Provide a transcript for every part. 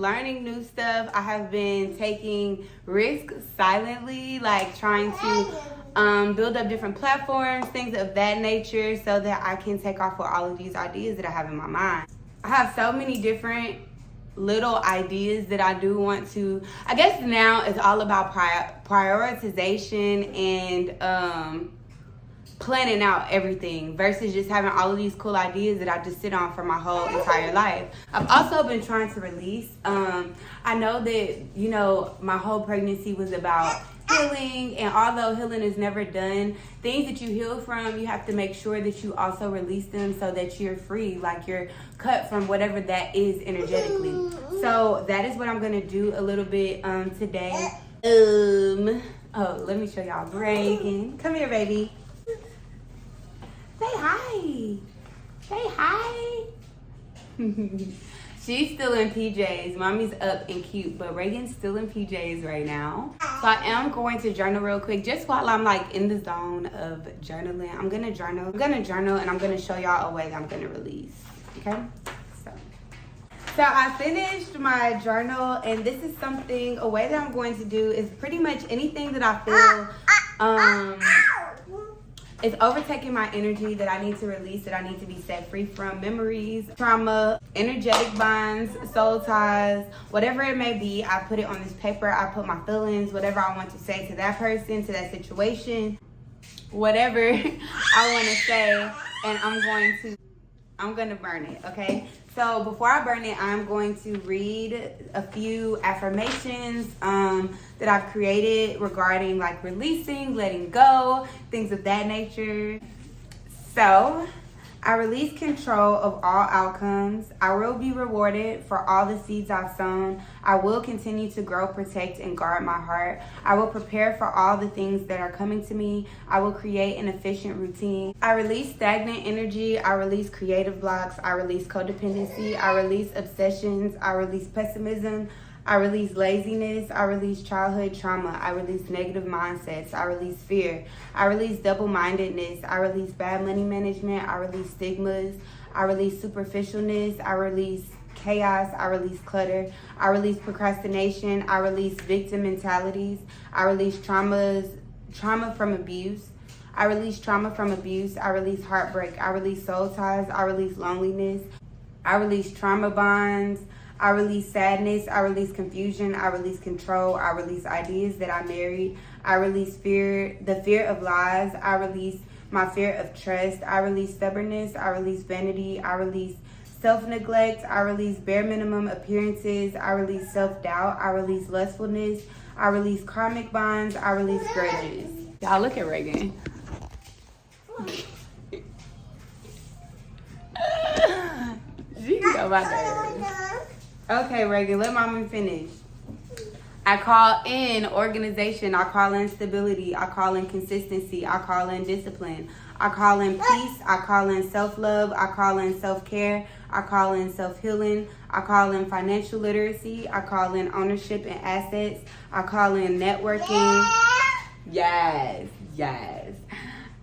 learning new stuff. I have been taking risks silently, like trying to build up different platforms, things of that nature, so that I can take off with all of these ideas that I have in my mind. I have so many different little ideas that I do want to, I guess now it's all about prioritization and planning out everything versus just having all of these cool ideas that I just sit on for my whole entire life. I've also been trying to release. I know that, you know, my whole pregnancy was about healing, and although healing is never done, things that you heal from, you have to make sure that you also release them so that you're free, like you're cut from whatever that is energetically. So that is what I'm gonna do a little bit today. Oh, let me show y'all Reagan. Come here, baby. Say hi. Say hi. She's still in PJs. Mommy's up and cute, but Reagan's still in PJs right now. So I am going to journal real quick, just while I'm like in the zone of journaling. I'm gonna journal and I'm gonna show y'all a way that I'm gonna release, okay? So I finished my journal, and this is something, a way that I'm going to do is pretty much anything that I feel it's overtaking my energy that I need to release, that I need to be set free from, memories, trauma, energetic bonds, soul ties, whatever it may be. I put it on this paper. I put my feelings, whatever I want to say to that person, to that situation, whatever I want to say, and I'm going to burn it, okay? So before I burn it, I'm going to read a few affirmations that I've created regarding like releasing, letting go, things of that nature. So, I release control of all outcomes. I will be rewarded for all the seeds I've sown. I will continue to grow, protect, and guard my heart. I will prepare for all the things that are coming to me. I will create an efficient routine. I release stagnant energy. I release creative blocks. I release codependency. I release obsessions. I release pessimism. I release laziness. I release childhood trauma. I release negative mindsets. I release fear. I release double-mindedness. I release bad money management. I release stigmas. I release superficialness. I release chaos. I release clutter. I release procrastination. I release victim mentalities. I release trauma from abuse. I release trauma from abuse. I release heartbreak. I release soul ties. I release loneliness. I release trauma bonds. I release sadness. I release confusion. I release control. I release ideas that I married. I release fear, the fear of lies. I release my fear of trust. I release stubbornness. I release vanity. I release self-neglect. I release bare minimum appearances. I release self-doubt. I release lustfulness. I release karmic bonds. I release grudges. Y'all look at Reagan. She can go by there. Okay, Reagan, let mommy finish. I call in organization. I call in stability. I call in consistency. I call in discipline. I call in peace. I call in self-love. I call in self-care. I call in self-healing. I call in financial literacy. I call in ownership and assets. I call in networking. Yes.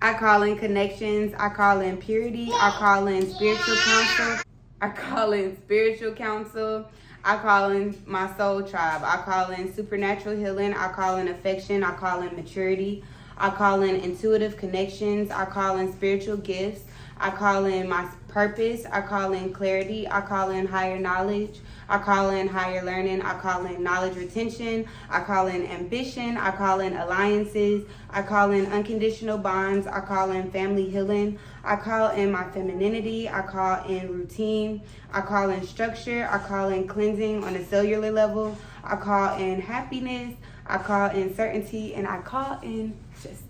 I call in connections. I call in purity. I call in spiritual counsel. I call in spiritual counsel. I call in my soul tribe. I call in supernatural healing. I call in affection. I call in maturity. I call in intuitive connections. I call in spiritual gifts. I call in my purpose. I call in clarity. I call in higher knowledge. I call in higher learning. I call in knowledge retention. I call in ambition. I call in alliances. I call in unconditional bonds. I call in family healing. I call in my femininity. I call in routine. I call in structure. I call in cleansing on a cellular level. I call in happiness. I call in certainty. And I call in justice.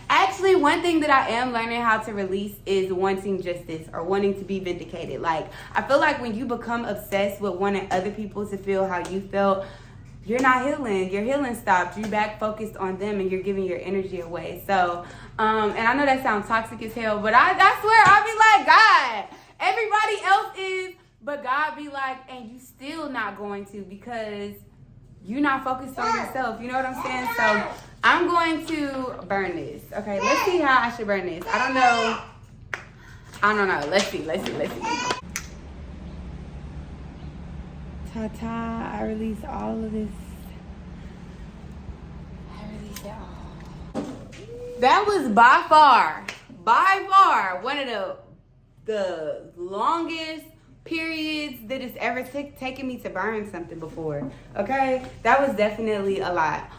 Actually, one thing that I am learning how to release is wanting justice or wanting to be vindicated. Like, I feel like when you become obsessed with wanting other people to feel how you felt, you're not healing. Your healing stopped. You're back focused on them and you're giving your energy away. So, and I know that sounds toxic as hell, but I swear, I'll be like, God, everybody else is, but God be like, and you still not going to because you're not focused on yourself. You know what I'm saying? So I'm going to burn this. Okay, let's see how I should burn this. I don't know. Let's see. Ta-ta, I release all of this. I release it all. That was by far one of the longest periods that it's ever taken me to burn something before. Okay? That was definitely a lot.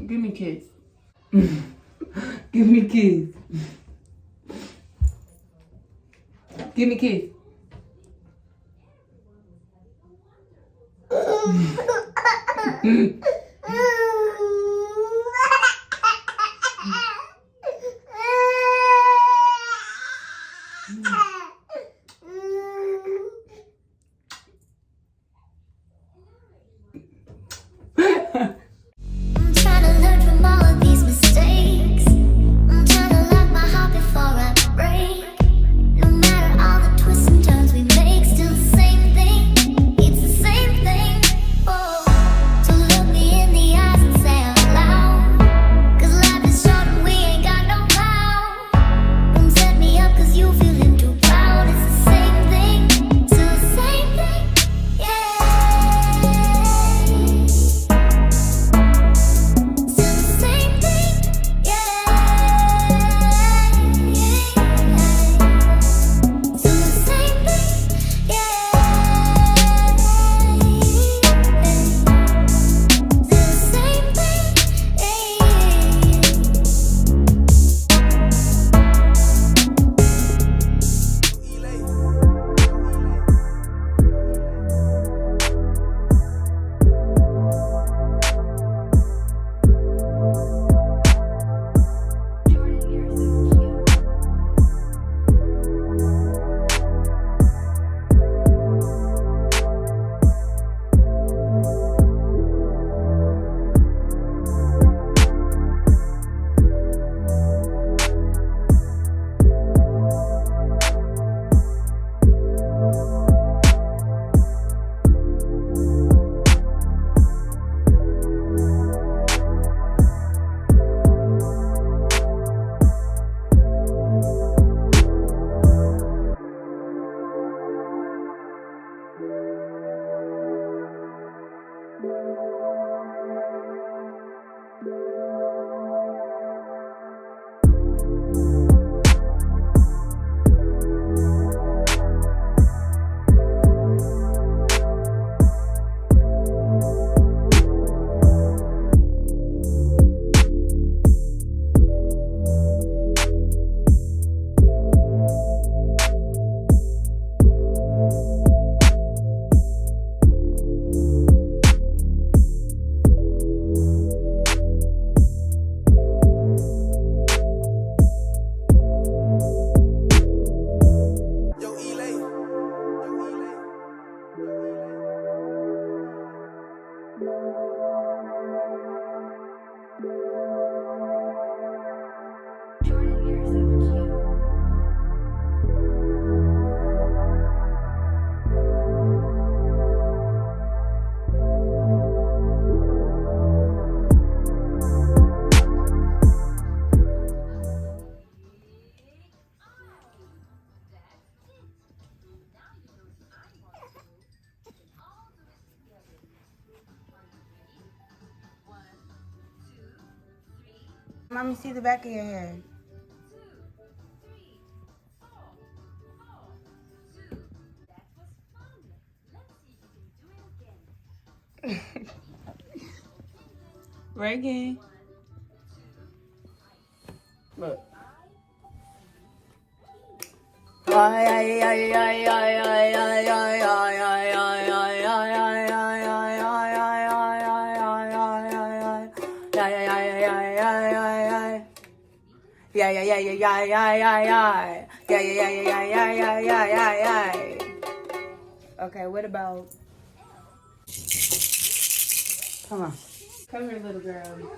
Give me a kiss. Give me a kiss. Give me a kiss. Let me see the back of your head. Reagan. Look. Okay, what about? Come on. Come here, little girl.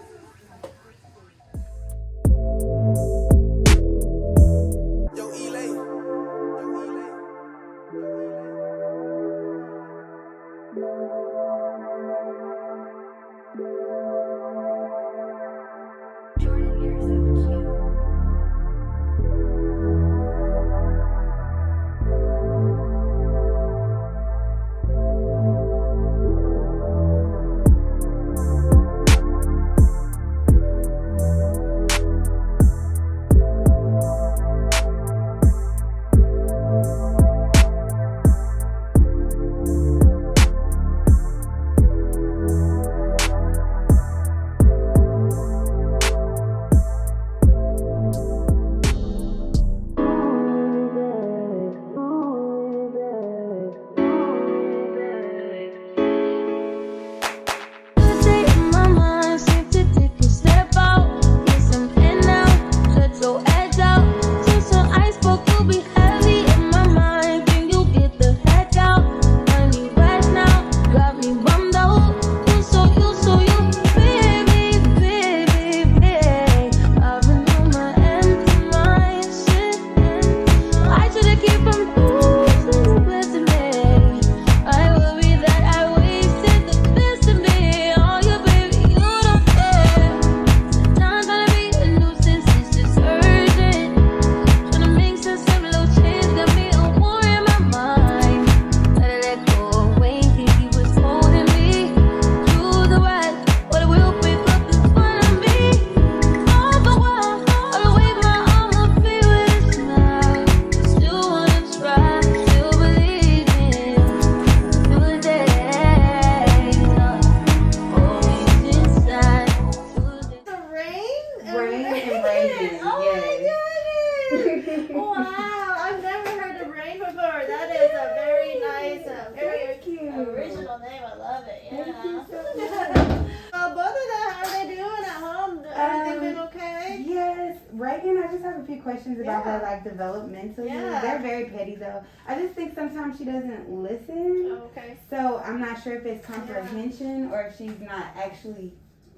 Reagan, I just have a few questions about her, like, developmentally. Yeah. They're very petty, though. I just think sometimes she doesn't listen. Oh, okay. So I'm not sure if it's comprehension or if she's not actually...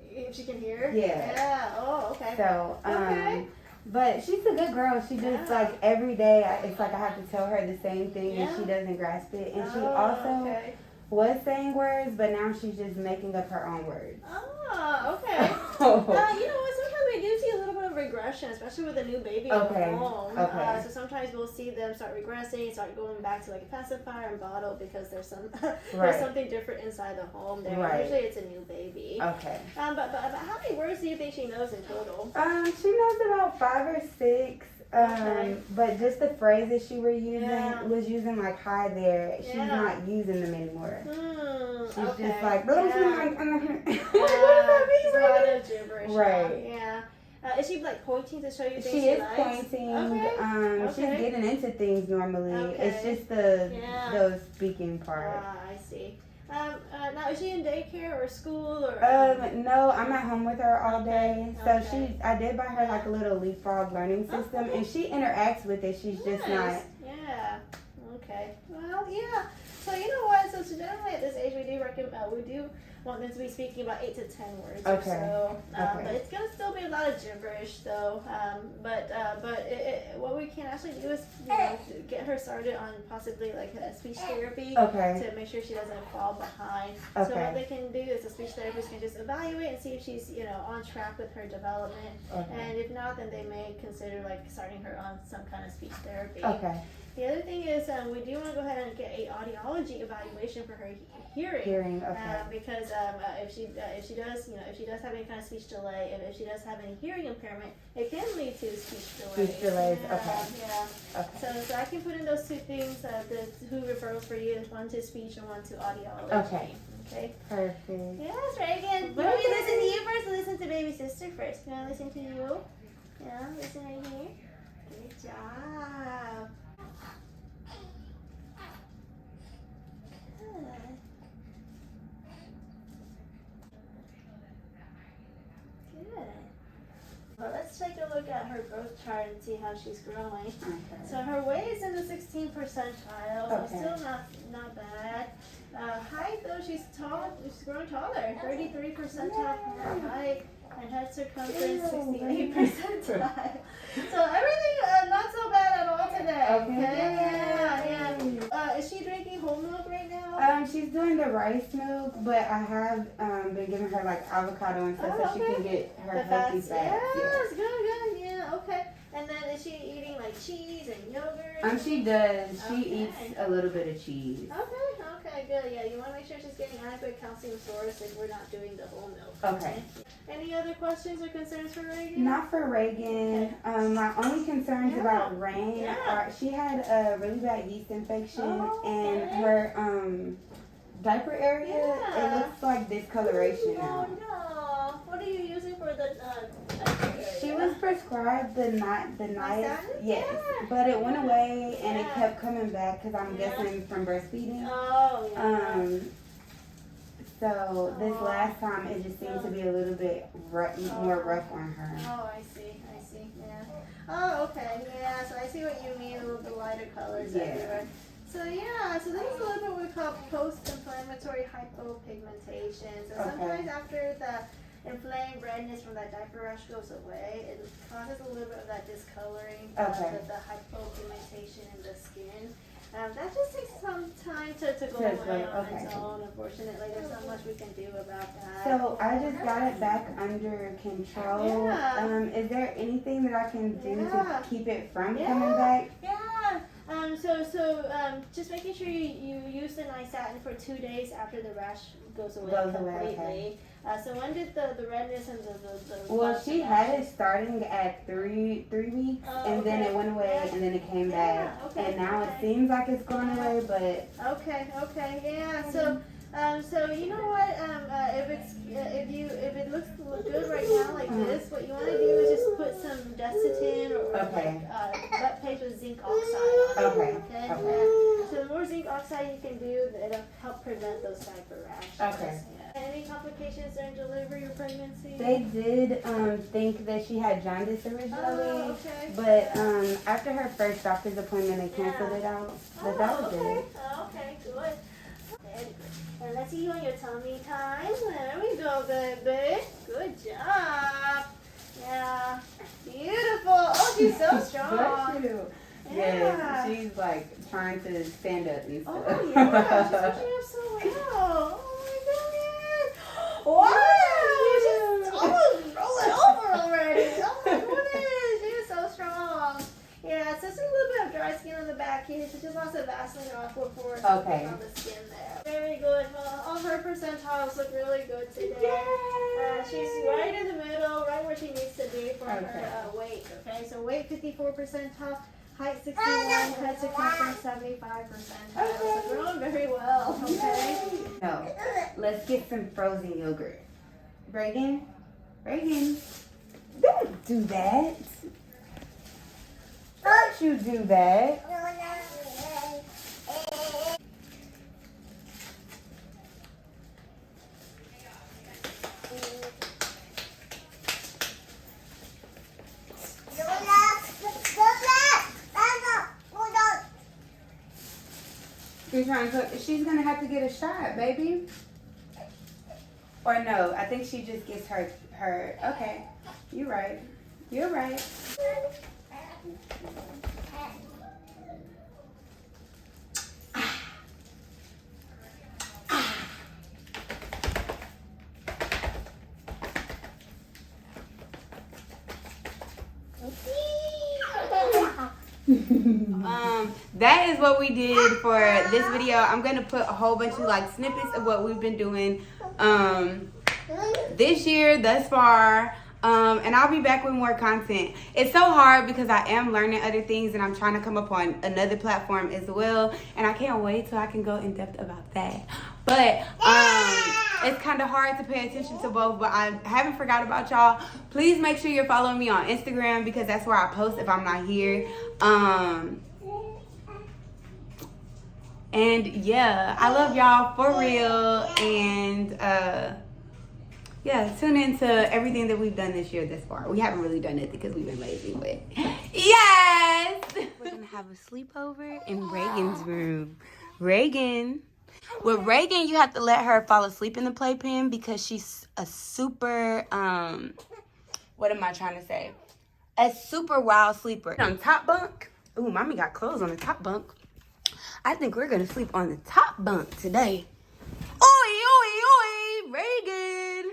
If she can hear? Yeah. Yeah. Oh, okay. So, but she's a good girl. She just, like, every day, it's like I have to tell her the same thing and she doesn't grasp it. And she also was saying words, but now she's just making up her own words. Oh, okay. You know what? Sometimes we do see a little bit of regression, especially with a new baby at home. Okay. So sometimes we'll see them start regressing, start going back to like a pacifier and bottle because there's some there's something different inside the home there. Right. Usually it's a new baby. Okay. But how many words do you think she knows in total? She knows about 5 or 6. But just the phrases she was using like hi there. She's not using them anymore. She's just like, what does that mean? She's a lot of gibberish. Right. Yeah. Is she like pointing to show you things she is likes? Pointing. She's getting into things normally. It's just the speaking part. I see. Now is she in daycare or school or? No, I'm at home with her all day. So I did buy her like a little leapfrog learning system, and she interacts with it. She's just not. Yeah. Okay. Well, yeah. So you know what? So generally at this age, we do want them to be speaking about 8 to 10 words or so. But it's gonna still be a lot of gibberish though. What we can actually do is get her started on possibly like a speech therapy to make sure she doesn't fall behind. So what they can do is the speech therapist can just evaluate and see if she's on track with her development. And if not, then they may consider like starting her on some kind of speech therapy. The other thing is we do want to go ahead and get a audiology evaluation for her hearing. Because if she does, you know, if she does have any kind of speech delay, if she does have any hearing impairment, it can lead to speech delays. Speech delays. Yeah, Okay. Yeah. Okay. So I can put in those two things. The two referrals for you is one to speech and one to audiology. Okay. Okay. Perfect. Yes, Reagan. You want me to listen to you first or listen to baby sister first? Can I listen to you? Yeah, listen right here. Good job. Good. Good. Well, let's take a look at her growth chart and see how she's growing. Okay. So her weight is in the 16th percentile, so Okay. still not bad. Height though, she's tall. She's growing taller. 33 percentile for her height, and head circumference 68 percentile. So everything not so bad at all today. Okay. Yeah. Is she drinking whole milk right now? She's doing the rice milk, but I have been giving her like avocado and stuff so she can get her healthy fats. Yes, good, yeah, okay. And then is she eating like cheese and yogurt? She does. She Okay. eats a little bit of cheese. Okay, good. Yeah, you want to make sure she's getting adequate calcium source if we're not doing the whole milk. Okay. Any other questions or concerns for Reagan? Not for Reagan. My only concerns about Rain are she had a really bad yeast infection and her diaper area. It looks like discoloration now. Oh no! What are you using for the diaper area? She was prescribed the night. Niacin? Yes, Yeah. but it went away and it kept coming back because I'm guessing from breastfeeding. Oh yeah. So this last time it just seemed to be a little bit more rough on her. Oh, I see. Yeah. Oh, okay. Yeah. So I see what you mean. A little bit lighter colors everywhere. So yeah. So this is a little bit what we call post-inflammatory hypopigmentation. So sometimes after the inflamed redness from that diaper rash goes away, it causes a little bit of that discoloring, the hypopigmentation in the skin. That just takes some time to go away on its own. Unfortunately, there's not much we can do about that. So I just got it back under control. Yeah. Is there anything that I can do to keep it from coming back? Yeah. Just making sure you use the Niacin for 2 days after the rash goes away completely. Okay. So when did the redness and the Well, she had it starting at three weeks, and then it went away, and then it came back, and now it seems like it's going away, but okay, yeah. So you know what? If it looks good right now like this, what you want to do is just put some Desitin or butt paste with zinc oxide on it. Okay. So the more zinc oxide you can do, it'll help prevent those diaper rashes. Okay. Any complications during delivery or pregnancy? They did think that she had jaundice originally, okay. but after her first doctor's appointment, they canceled it out. But that was it. Okay, good. And let's see you on your tummy time. There we go, baby. Good job. Yeah. Beautiful. Oh, she's so strong. Bless you. Yeah. Yes, she's like trying to stand up and stuff. Oh, yeah. She's pushing up so well. Oh, my goodness. Wow. She's almost rolling over already. Oh, my goodness. She is so strong. Yeah, so it's a little bit of dry skin on the back here. So just lots of Vaseline or Aquaphor on the skin there. Very good. Well, all her percentiles look really good today. She's right in the middle, right where she needs to be for her weight. Okay, so weight 54 percentile, height 61, head circumference 75 percentile. So growing very well. Okay. No, let's get some frozen yogurt. Reagan, don't do that. Don't you do that. She's trying to cook. She's gonna have to get a shot, baby. Or no, I think she just gets her. Okay, you're right. That is what we did for this video. I'm gonna put a whole bunch of like snippets of what we've been doing this year thus far. And I'll be back with more content. It's so hard because I am learning other things and I'm trying to come up on another platform as well. And I can't wait till I can go in depth about that. But it's kind of hard to pay attention to both, but I haven't forgot about y'all. Please make sure you're following me on Instagram because that's where I post if I'm not here. And yeah, I love y'all for real. And yeah, tune into everything that we've done this year this far. We haven't really done it because we've been lazy, but yes! We're gonna have a sleepover in Reagan's room. Reagan. With Reagan, you have to let her fall asleep in the playpen because she's a super, what am I trying to say? A super wild sleeper. On top bunk. Ooh, mommy got clothes on the top bunk. I think we're gonna sleep on the top bunk today. Oi, oi, oi, Reagan.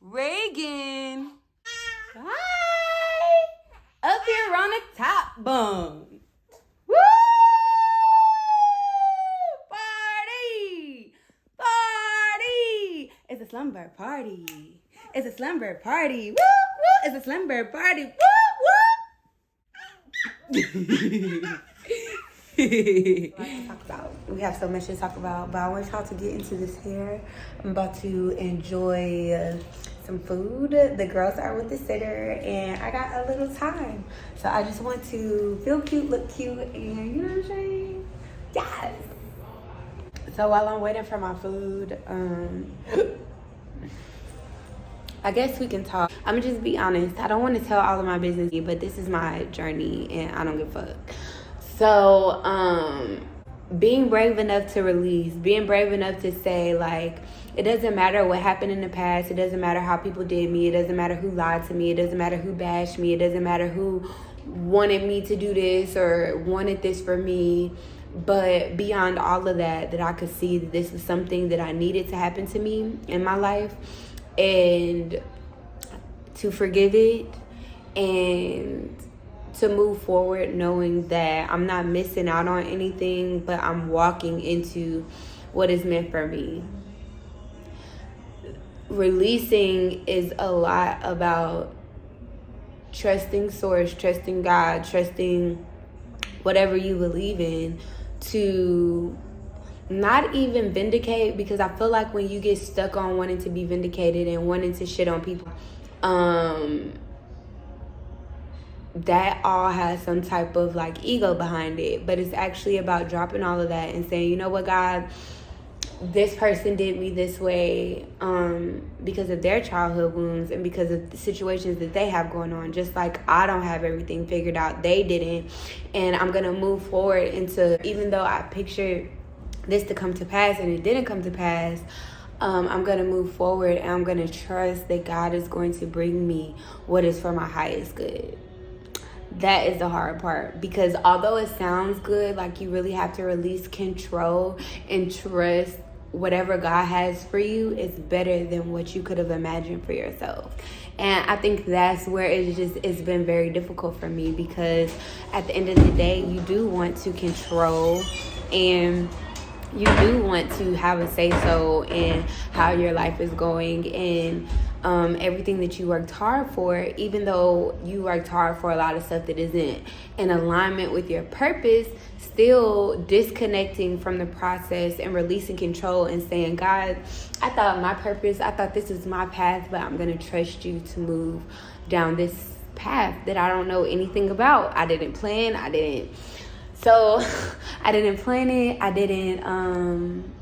Reagan. Hi. Up here on the top bunk. Woo! Party! Party! It's a slumber party. It's a slumber party. Woo! Woo! It's a slumber party. Woo! Woo! We have so much to talk about, but I want y'all to get into this hair. I'm about to enjoy some food. The girls are with the sitter and I got a little time, so I just want to feel cute, look cute, and you know what I'm saying? Yes. So while I'm waiting for my food, I guess we can talk. I'm gonna just be honest. I don't want to tell all of my business, but this is my journey and I don't give a fuck. So, being brave enough to release, being brave enough to say, like, it doesn't matter what happened in the past. It doesn't matter how people did me. It doesn't matter who lied to me. It doesn't matter who bashed me. It doesn't matter who wanted me to do this or wanted this for me. But beyond all of that, that I could see that this was something that I needed to happen to me in my life, and to forgive it and to move forward knowing that I'm not missing out on anything, but I'm walking into what is meant for me. Releasing is a lot about trusting source, trusting God, trusting whatever you believe in, to not even vindicate, because I feel like when you get stuck on wanting to be vindicated and wanting to shit on people, that all has some type of like ego behind it. But it's actually about dropping all of that and saying, you know what, God, this person did me this way because of their childhood wounds and because of the situations that they have going on. Just like I don't have everything figured out, they didn't. And I'm gonna move forward into, even though I pictured this to come to pass and it didn't come to pass, I'm gonna move forward and I'm gonna trust that God is going to bring me what is for my highest good. That is the hard part, because although it sounds good, like you really have to release control and trust whatever God has for you is better than what you could have imagined for yourself. And I think that's where it's been very difficult for me, because at the end of the day, you do want to control and you do want to have a say-so in how your life is going and everything that you worked hard for, even though you worked hard for a lot of stuff that isn't in alignment with your purpose, still disconnecting from the process and releasing control and saying, God, I thought my purpose, I thought this was my path, but I'm going to trust you to move down this path that I don't know anything about. I didn't plan, I didn't plan it, I didn't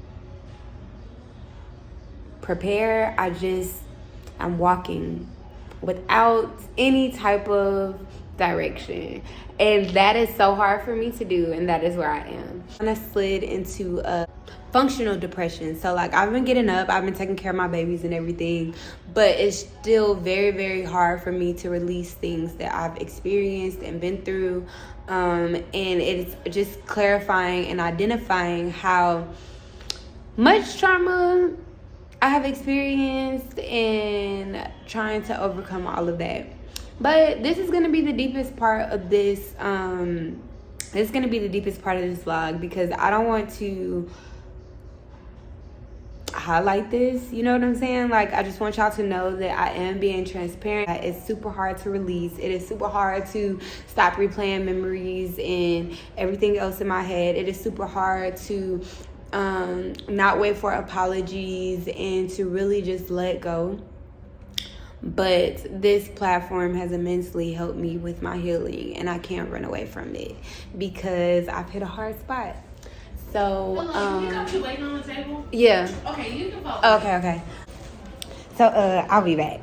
prepare, I'm walking without any type of direction. And that is so hard for me to do, and that is where I am. And I slid into a functional depression. So like I've been getting up, I've been taking care of my babies and everything, but it's still very, very hard for me to release things that I've experienced and been through. And it's just clarifying and identifying how much trauma I have experienced and trying to overcome all of that. But this is going to be the deepest part of this. This is going to be the deepest part of this vlog, because I don't want to highlight this, you know what I'm saying? Like, I just want y'all to know that I am being transparent. It's super hard to release. It is super hard to stop replaying memories and everything else in my head. It is super hard to not wait for apologies and to really just let go. But this platform has immensely helped me with my healing, and I can't run away from it because I've hit a hard spot. So, can we come to waiting on the table? Yeah. Okay, you can vote. Okay. So, I'll be back.